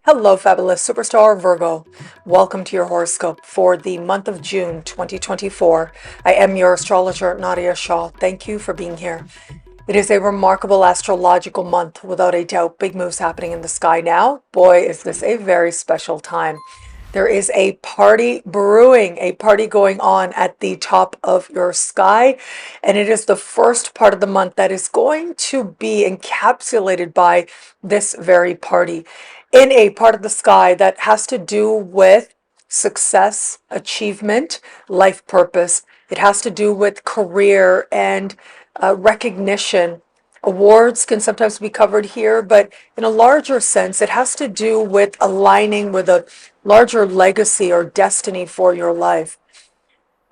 Hello, fabulous superstar Virgo. Welcome to your horoscope for the month of June 2024. I am your astrologer, Nadiya Shah. Thank you for being here. It is a remarkable astrological month, without a doubt. Big moves happening in the sky now. Boy, is this a very special time. There is a party brewing, a party going on at the top of your sky. And it is the first part of the month that is going to be encapsulated by this very party in a part of the sky that has to do with success, achievement, life purpose. It has to do with career and recognition. Awards can sometimes be covered here, but in a larger sense, it has to do with aligning with a larger legacy or destiny for your life.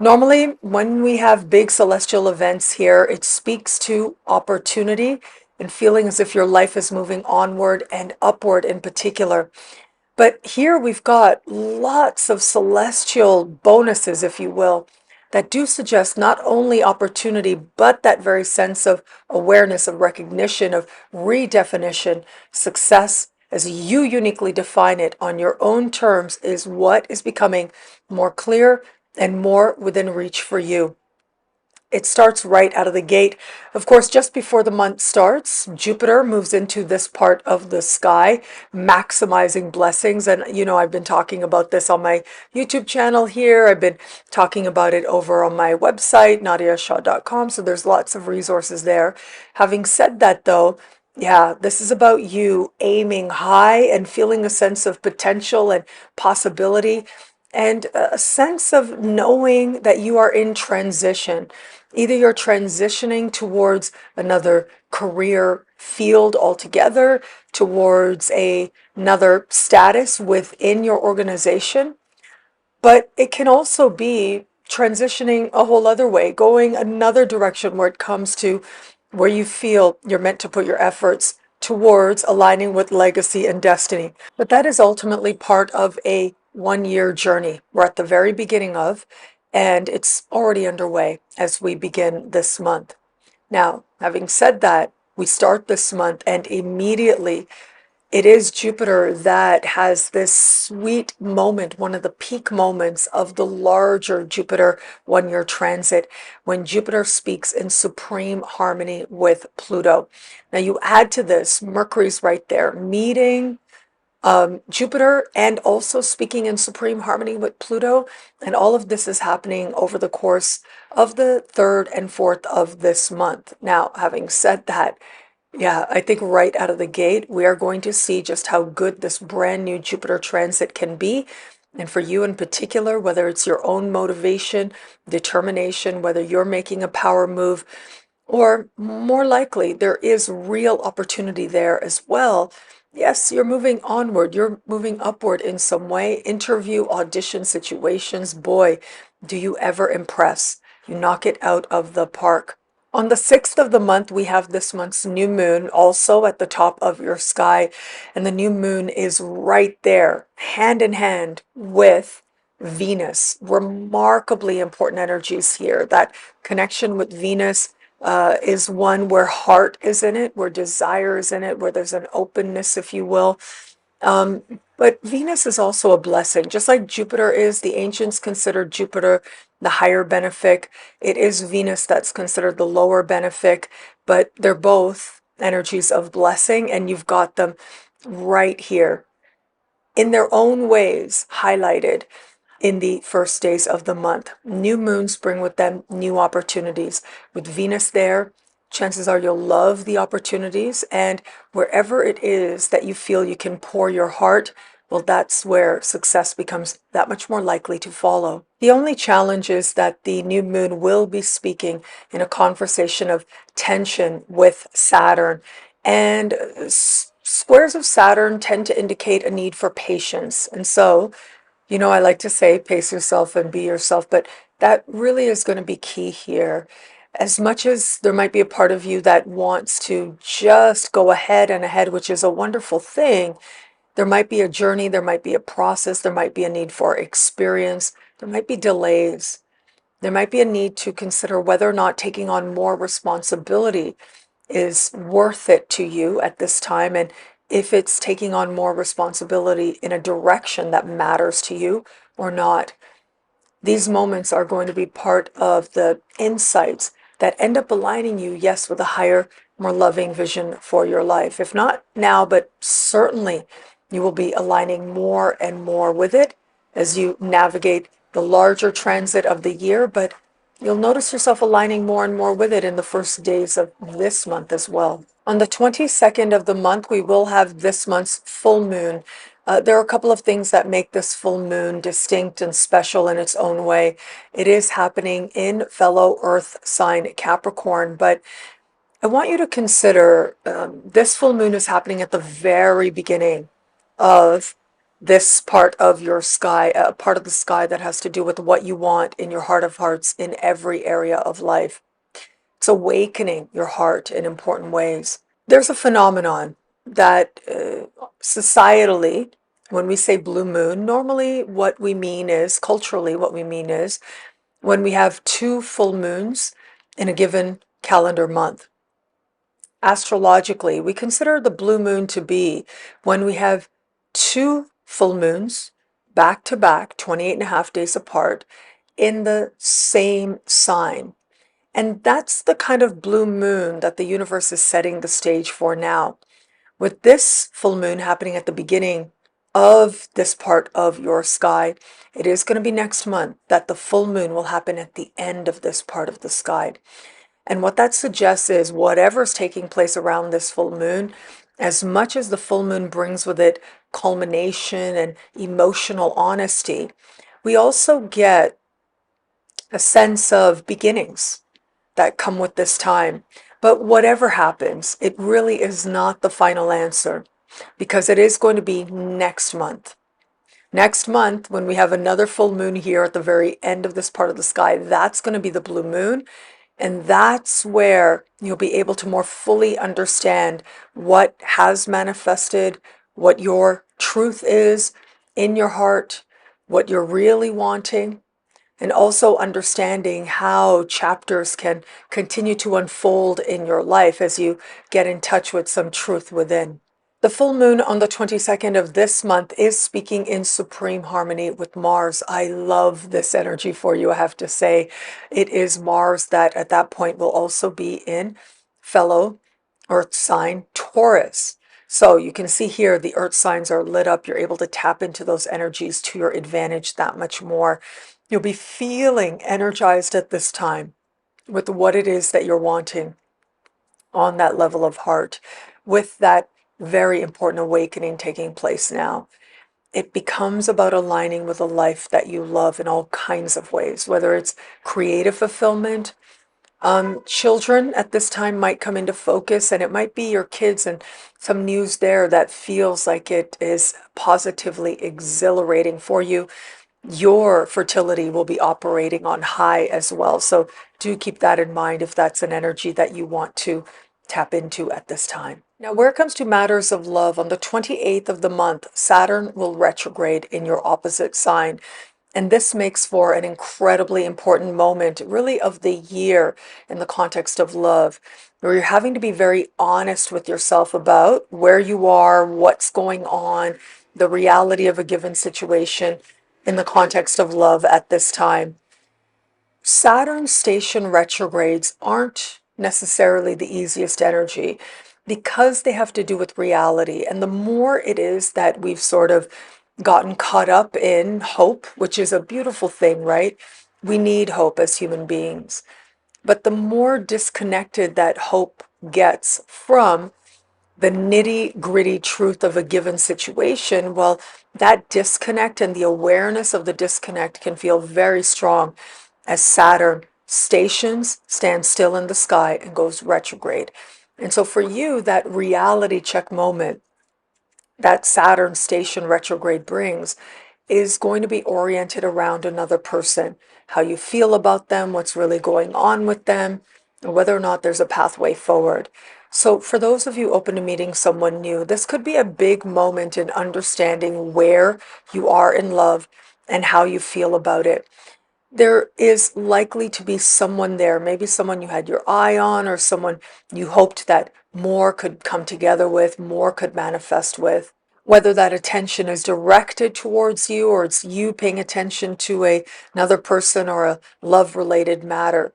Normally, when we have big celestial events here, it speaks to opportunity and feeling as if your life is moving onward and upward in particular. But here we've got lots of celestial bonuses, if you will, that do suggest not only opportunity, but that very sense of awareness, of recognition, of redefinition. Success, as you uniquely define it on your own terms, is what is becoming more clear and more within reach for you. It starts right out of the gate. Of course, just before the month starts, Jupiter moves into this part of the sky, maximizing blessings. And, I've been talking about this on my YouTube channel here. I've been talking about it over on my website, nadiyashah.com. So there's lots of resources there. Having said that, though, yeah, this is about you aiming high and feeling a sense of potential and possibility and a sense of knowing that you are in transition. Either you're transitioning towards another career field altogether, towards another status within your organization, but it can also be transitioning a whole other way, going another direction where it comes to where you feel you're meant to put your efforts towards aligning with legacy and destiny. But that is ultimately part of a 1 year journey we're at the very beginning of, and it's already underway as we begin this month. Now, having said that, we start this month and immediately it is Jupiter that has this sweet moment, one of the peak moments of the larger Jupiter 1 year transit, when Jupiter speaks in supreme harmony with Pluto. Now, you add to this, Mercury's right there, meeting Jupiter and also speaking in supreme harmony with Pluto. And all of this is happening over the course of the 3rd and 4th of this month. Now, having said that, yeah, I think right out of the gate, we are going to see just how good this brand new Jupiter transit can be. And for you in particular, whether it's your own motivation, determination, whether you're making a power move, or more likely, there is real opportunity there as well. Yes, you're moving onward, you're moving upward in some way. Interview, audition situations, boy, do you ever impress. You knock it out of the park. On the 6th of the month, we have this month's new moon also at the top of your sky. And the new moon is right there, hand in hand with Venus. Remarkably important energies here. That connection with Venus is one where heart is in it, where desire is in it, where there's an openness, if you will. But Venus is also a blessing. Just like Jupiter is, the ancients considered Jupiter the higher benefic. It is Venus that's considered the lower benefic, but they're both energies of blessing, and you've got them right here in their own ways highlighted in the first days of the month. New moons bring with them new opportunities. With Venus there, chances are you'll love the opportunities, and wherever it is that you feel you can pour your heart, well, that's where success becomes that much more likely to follow. The only challenge is that the new moon will be speaking in a conversation of tension with Saturn, and squares of Saturn tend to indicate a need for patience. And so, I like to say pace yourself and be yourself, but that really is going to be key here. As much as there might be a part of you that wants to just go ahead and ahead, which is a wonderful thing, there might be a journey, there might be a process, there might be a need for experience, there might be delays. There might be a need to consider whether or not taking on more responsibility is worth it to you at this time. And if it's taking on more responsibility in a direction that matters to you or not. These moments are going to be part of the insights that end up aligning you, yes, with a higher, more loving vision for your life. If not now, but certainly you will be aligning more and more with it as you navigate the larger transit of the year, but you'll notice yourself aligning more and more with it in the first days of this month as well. On the 22nd of the month, we will have this month's full moon. There are a couple of things that make this full moon distinct and special in its own way. It is happening in fellow Earth sign Capricorn, but I want you to consider this full moon is happening at the very beginning of this part of your sky, a part of the sky that has to do with what you want in your heart of hearts in every area of life. It's awakening your heart in important ways. There's a phenomenon that societally, when we say blue moon, normally what we mean is, culturally, what we mean is when we have two full moons in a given calendar month. Astrologically, we consider the blue moon to be when we have two full moons back to back, 28 and a half days apart, in the same sign. And that's the kind of blue moon that the universe is setting the stage for now. With this full moon happening at the beginning of this part of your sky, it is going to be next month that the full moon will happen at the end of this part of the sky. And what that suggests is whatever's taking place around this full moon, as much as the full moon brings with it culmination and emotional honesty, we also get a sense of beginnings that come with this time. But whatever happens, it really is not the final answer because it is going to be next month. Next month, when we have another full moon here at the very end of this part of the sky, that's going to be the blue moon. And that's where you'll be able to more fully understand what has manifested, what your truth is in your heart, what you're really wanting, and also understanding how chapters can continue to unfold in your life as you get in touch with some truth within. The full moon on the 22nd of this month is speaking in supreme harmony with Mars. I love this energy for you, I have to say. It is Mars that at that point will also be in fellow Earth sign Taurus. So you can see here the Earth signs are lit up. You're able to tap into those energies to your advantage that much more. You'll be feeling energized at this time with what it is that you're wanting on that level of heart, with that very important awakening taking place now. It becomes about aligning with a life that you love in all kinds of ways, whether it's creative fulfillment. Children at this time might come into focus, and it might be your kids and some news there that feels like it is positively exhilarating for you. Your fertility will be operating on high as well. So do keep that in mind if that's an energy that you want to tap into at this time. Now, where it comes to matters of love, on the 28th of the month, Saturn will retrograde in your opposite sign. And this makes for an incredibly important moment, really, of the year in the context of love, where you're having to be very honest with yourself about where you are, what's going on, the reality of a given situation in the context of love at this time. Saturn station retrogrades aren't necessarily the easiest energy because they have to do with reality. And the more it is that we've sort of gotten caught up in hope, which is a beautiful thing, right? We need hope as human beings. But the more disconnected that hope gets from the nitty gritty truth of a given situation, well, that disconnect and the awareness of the disconnect can feel very strong as Saturn stations, stands still in the sky, and goes retrograde. And so for you, that reality check moment that Saturn station retrograde brings is going to be oriented around another person, how you feel about them, what's really going on with them, and whether or not there's a pathway forward. So for those of you open to meeting someone new, this could be a big moment in understanding where you are in love and how you feel about it. there is likely to be someone there, maybe someone you had your eye on, or someone you hoped that more could come together with, more could manifest with. Whether that attention is directed towards you or it's you paying attention to another person or a love-related matter.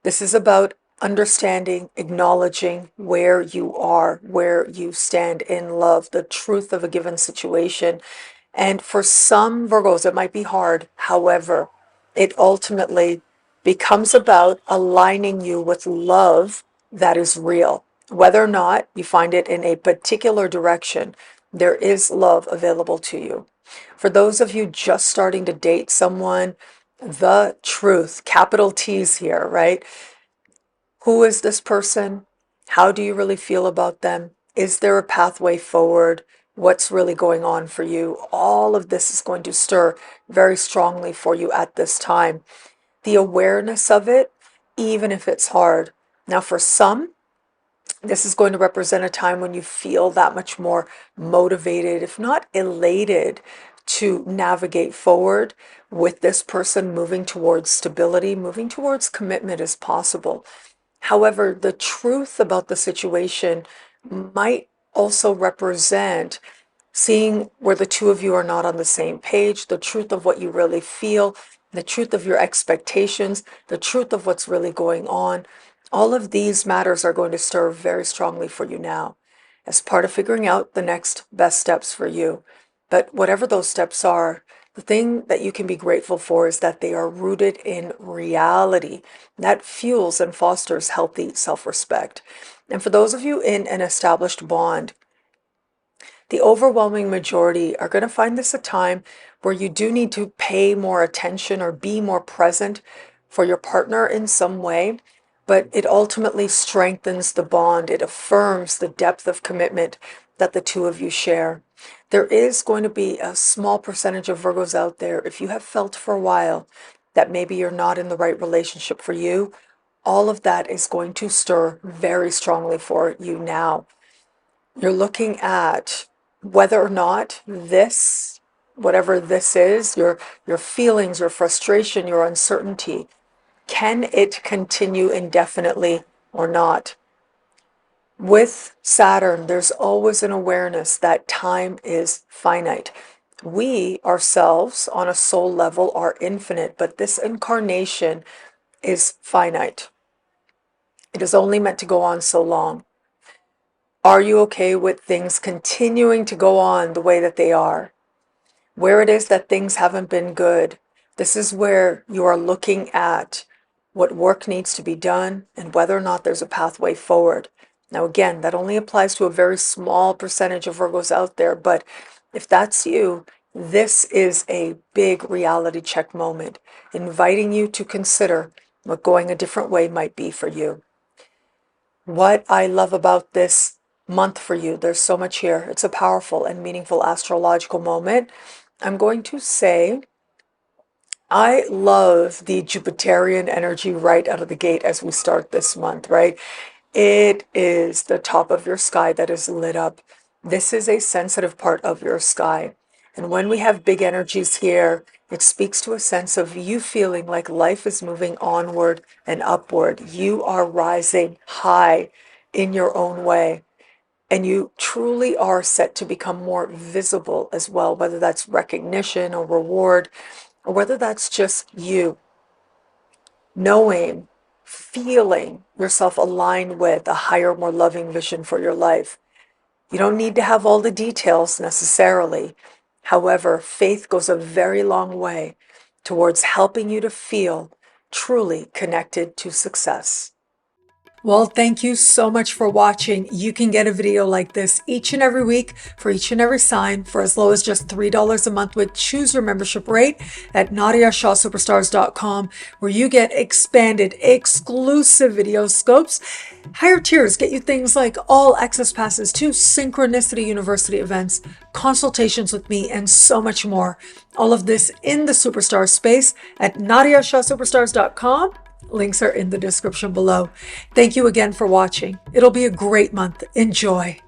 This is about understanding, acknowledging where you are, where you stand in love, the truth of a given situation. And for some Virgos, it might be hard. However, it ultimately becomes about aligning you with love that is real. Whether or not you find it in a particular direction, there is love available to you. For those of you just starting to date someone, the truth, capital T's here, right? Who is this person? How do you really feel about them? Is there a pathway forward? What's really going on for you? All of this is going to stir very strongly for you at this time. The awareness of it, even if it's hard. Now, for some, this is going to represent a time when you feel that much more motivated, if not elated, to navigate forward with this person, moving towards stability, moving towards commitment as possible. However, the truth about the situation might also represent seeing where the two of you are not on the same page, the truth of what you really feel, the truth of your expectations, the truth of what's really going on. All of these matters are going to stir very strongly for you now as part of figuring out the next best steps for you. But whatever those steps are, the thing that you can be grateful for is that they are rooted in reality. That fuels and fosters healthy self-respect. And for those of you in an established bond, the overwhelming majority are going to find this a time where you do need to pay more attention or be more present for your partner in some way, but it ultimately strengthens the bond. It affirms the depth of commitment that the two of you share. There is going to be a small percentage of Virgos out there, if you have felt for a while that maybe you're not in the right relationship for you, all of that is going to stir very strongly for you now. You're looking at whether or not this, whatever this is, your feelings, your frustration, your uncertainty, can it continue indefinitely or not? With Saturn, there's always an awareness that time is finite. We ourselves, on a soul level, are infinite, but this incarnation is finite. It is only meant to go on so long. Are you okay with things continuing to go on the way that they are? Where it is that things haven't been good, this is where you are looking at what work needs to be done and whether or not there's a pathway forward. Now, again, that only applies to a very small percentage of Virgos out there, but if that's you, this is a big reality check moment, inviting you to consider what going a different way might be for you. What I love about this month for you, there's so much here. It's a powerful and meaningful astrological moment. I'm going to say I love the Jupiterian energy right out of the gate as we start this month, right? It is the top of your sky that is lit up. This is a sensitive part of your sky. And when we have big energies here, it speaks to a sense of you feeling like life is moving onward and upward. You are rising high in your own way. And you truly are set to become more visible as well, whether that's recognition or reward, or whether that's just you knowing, feeling yourself aligned with a higher, more loving vision for your life. You don't need to have all the details necessarily. However, faith goes a very long way towards helping you to feel truly connected to success. Well, thank you so much for watching. You can get a video like this each and every week for each and every sign for as low as just $3 a month with choose your membership rate at NadiyaShahSuperstars.com, where you get expanded, exclusive video scopes. Higher tiers get you things like all access passes to Synchronicity University events, consultations with me, and so much more. All of this in the Superstar space at NadiyaShahSuperstars.com. Links are in the description below. Thank you again for watching. It'll be a great month. Enjoy.